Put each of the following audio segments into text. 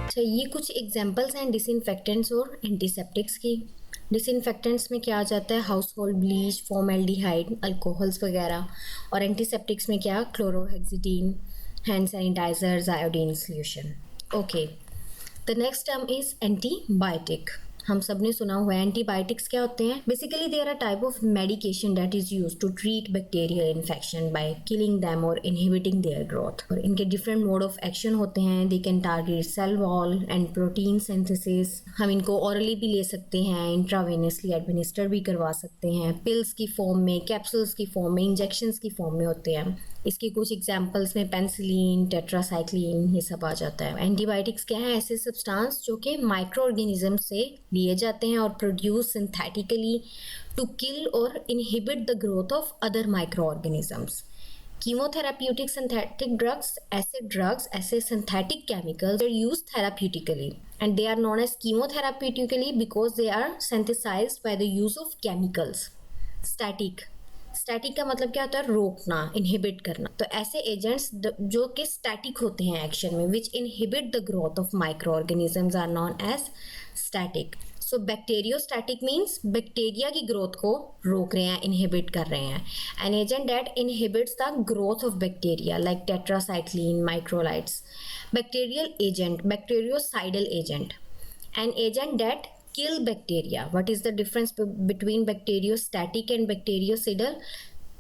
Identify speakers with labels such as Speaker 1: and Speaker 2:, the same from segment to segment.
Speaker 1: अच्छा, ये कुछ एग्जांपल्स हैं डिसइंफेक्टेंट्स और एंटीसेप्टिक्स की। डिसइंफेक्टेंट्स में क्या आ जाता है, household bleach, formaldehyde, alcohols वगैरह। और एंटीसेप्टिक्स में क्या, chlorhexidine, hand sanitisers, iodine solution. Okay, the next term is antibiotic. हम सब ने सुना हुआ है एंटीबायोटिक्स क्या होते हैं। Basically they are a type of medication that is used to treat bacterial infection by killing them और इनहिबिटिंग देयर ग्रोथ। और इनके डिफरेंट मोड ऑफ एक्शन होते हैं। They can target cell wall and protein synthesis. हम इनको hourly भी ले सकते हैं, इंट्रावेनसली एडमिनिस्टर भी करवा सकते हैं, पिल्स की फॉर्म में, कैप्सूल्स की फॉर्म में, इंजेक्शंस की फॉर्म में होते हैं। इसके कुछ एग्जांपल्स में पेनिसिलिन, टेट्रासाइक्लिन, ये सब आ जाता है। एंटीबायोटिक्स क्या है, ऐसे सब्सटेंस जो कि माइक्रो ऑर्गेनिज्म से लिए जाते हैं और प्रोड्यूस सिंथेटिकली टू किल और inhibit the growth of other micro organisms. Chemotherapeutic synthetic drugs, ऐसे synthetic chemicals are used therapeutically and they are known as chemotherapeutically because they are synthesized by the use of chemicals. Static का मतलब क्या होता है, रोकना, inhibit करना। तो ऐसे एजेंट्स जो कि स्टैटिक होते हैं एक्शन में, which inhibit the growth of micro organisms are known as static. So bacteriostatic means bacteria की ग्रोथ को रोक रहे हैं, इनहिबिट कर रहे हैं। An agent that inhibits the growth of bacteria like tetracycline, macrolides. Bacterial agent, bactericidal agent, an agent that kill bacteria. What is the difference between bacteriostatic and bactericidal?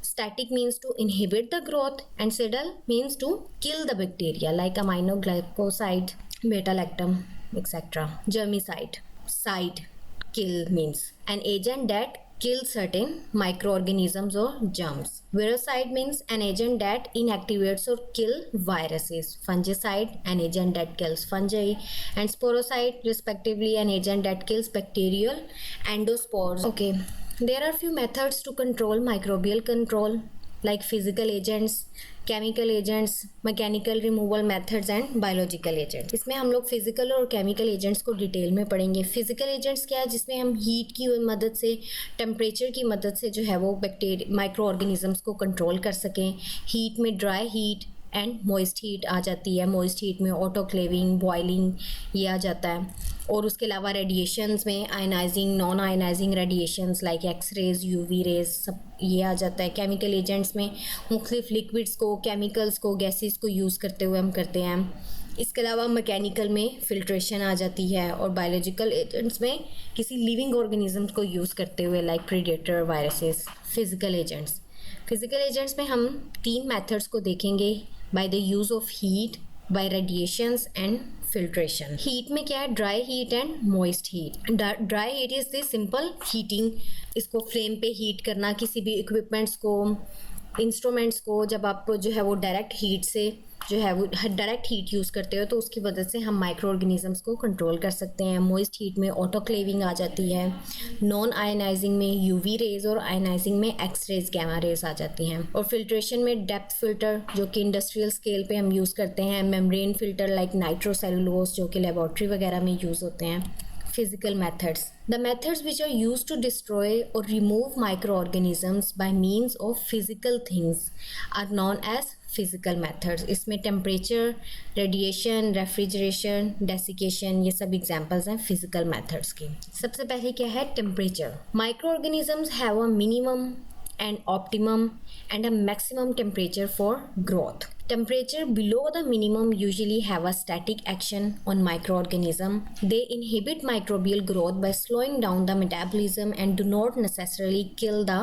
Speaker 1: Static means to inhibit the growth and cidal means to kill the bacteria like aminoglycoside, beta lactam, etc. Germicide, side, kill means an agent that kill certain microorganisms or germs. Viricide means an agent that inactivates or kill viruses. Fungicide, an agent that kills fungi, and sporicide respectively, an agent that kills bacterial endospores. Okay, there are few methods to control microbial control like physical agents, chemical agents, mechanical removal methods and biological agents. इसमें हम लोग physical और chemical agents को detail में पढ़ेंगे। Physical agents क्या है, जिसमें हम हीट की मदद से, टेम्परेचर की मदद से जो है वो बैक्टीरिया, माइक्रो ऑर्गेनिजम्स को कंट्रोल कर सकें। हीट में dry heat and moist heat आ जाती है। मॉइस्ट हीट में ऑटोक्लेविंग, बॉइलिंग, ये आ जाता है। और उसके अलावा रेडिएशंस में ionising, non ionising radiations like x-rays, UV rays, सब ये आ जाता है। केमिकल एजेंट्स में मुख्तलिफ लिक्विड्स को, केमिकल्स को, गैसेस को यूज़ करते हुए हम करते हैं। इसके अलावा मैकेनिकल में फिल्ट्रेशन आ जाती है। और बायोलॉजिकल एजेंट्स में किसी लिविंग ऑर्गेनिज्म को यूज़ करते हुए like predator, viruses. Physical agents में हम 3 मेथड्स को देखेंगे, by the use of heat, by radiations and filtration. Heat में क्या है, dry heat and moist heat. Dry heat is the simple heating, इसको फ्लेम पे हीट करना, किसी भी इक्विपमेंट्स को, इंस्ट्रूमेंट्स को जब आप जो है वो डायरेक्ट हीट से जो है वो डायरेक्ट हीट यूज़ करते हो तो उसकी वजह से हम माइक्रो ऑर्गेनिजम्स को कंट्रोल कर सकते हैं। मॉइस्ट हीट में ऑटोक्लेविंग आ जाती है। नॉन आयनाइजिंग में यूवी रेज और आयनाइजिंग में एक्स रेज, गैमा रेज आ जाती हैं। और फिल्ट्रेशन में डेप्थ फिल्टर जो कि इंडस्ट्रियल स्केल पे हम यूज़ करते हैं, मेम्ब्रेन फिल्टर लाइक नाइट्रोसेलुलोज जो कि लेबॉर्ट्री वगैरह में यूज़ होते हैं। Physical methods. The methods which are used to destroy or remove microorganisms by means of physical things are known as physical methods. इसमें temperature, radiation, refrigeration, desiccation, ये सब examples हैं physical methods की। सबसे पहले क्या है, temperature. Microorganisms have a minimum and optimum and a maximum temperature for growth. Temperature below the minimum usually have a static action on microorganism. They inhibit microbial growth by slowing down the metabolism and do not necessarily kill the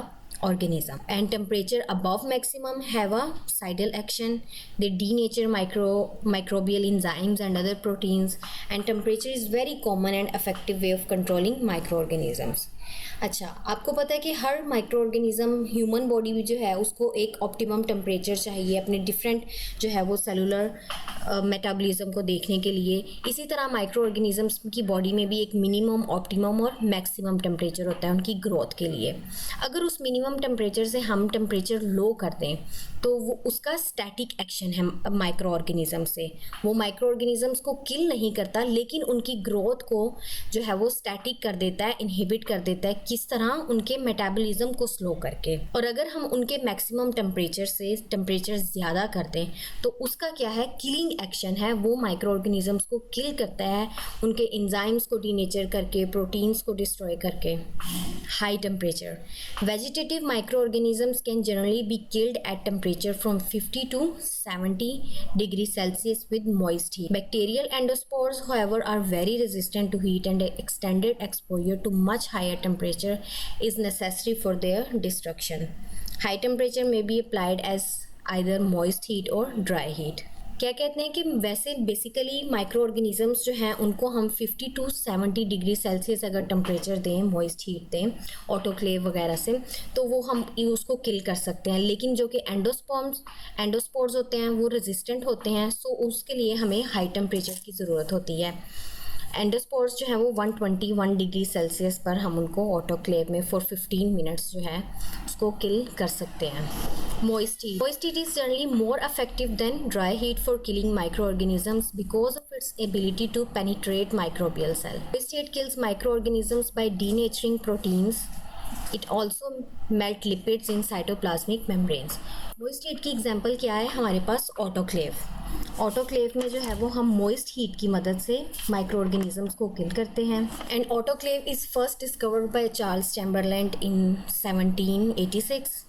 Speaker 1: organism. And temperature above maximum have a cidal action. They denature microbial enzymes and other proteins. And temperature is very common and effective way of controlling microorganisms. अच्छा, आपको पता है कि हर micro organism, human body भी जो है उसको एक ऑप्टिमम टेम्परेचर चाहिए अपने डिफरेंट जो है वो सेलुलर मेटाबॉलिज्म को देखने के लिए। इसी तरह माइक्रो ऑर्गेनिजम्स की बॉडी में भी एक मिनिमम, ऑप्टिमम और मैक्सिमम टेम्परेचर होता है उनकी ग्रोथ के लिए। अगर उस मिनिमम टेम्परेचर से हम टेम्परेचर लो कर दें तो वो उसका स्टैटिक एक्शन है माइक्रो ऑर्गेनिज्म से। वो माइक्रो ऑर्गेनिजम्स को किल नहीं करता लेकिन उनकी ग्रोथ को जो है वो स्टैटिक कर देता है, इनहिबिट कर देता देता है किस तरह उनके मेटाबॉलिज्म को स्लो करके। और अगर हम उनके मैक्सिमम टेम्परेचर से टेम्परेचर ज़्यादा कर दें तो उसका क्या है, किलिंग एक्शन है, वो माइक्रो ऑर्गेनिजम्स को किल करता है, उनके एंजाइम्स को डीनेचर करके, प्रोटीन्स को डिस्ट्रॉय करके। High temperature, vegetative micro organisms can generally be killed at temperature from 50 to 70 degree Celsius with moist heat. Bacterial endospores, however, are very resistant to heat and extended exposure to much higher temperature is necessary for their destruction. High temperature may be applied as either moist heat or dry heat. क्या कहते हैं कि वैसे basically micro organisms जो हैं उनको हम 50 to 70 degree Celsius अगर टेम्परेचर दें, मॉइस्ट हीट दें ऑटोक्लेव वगैरह से, तो वो हम उसको किल कर सकते हैं। लेकिन जो कि एंडोस्पोर्स होते हैं वो रेजिस्टेंट होते हैं, सो उसके लिए हमें हाई टेम्परेचर की ज़रूरत होती है। एंडोस्पोर्स जो है वो 121 डिग्री सेल्सियस पर हम उनको ऑटोक्लेव में फॉर 15 मिनट्स जो है उसको किल कर सकते हैं। Moist heat is generally more effective than dry heat for killing microorganisms because of its ability to penetrate microbial cell. Moist heat kills microorganisms by denaturing proteins. It also melt lipids in cytoplasmic membranes. Moist heat की example क्या है, हमारे पास autoclave में जो है वो हम moist heat की मदद से माइक्रो ऑर्गेनिजम्स को किल करते हैं। And autoclave is first discovered by Charles Chamberland in 1786।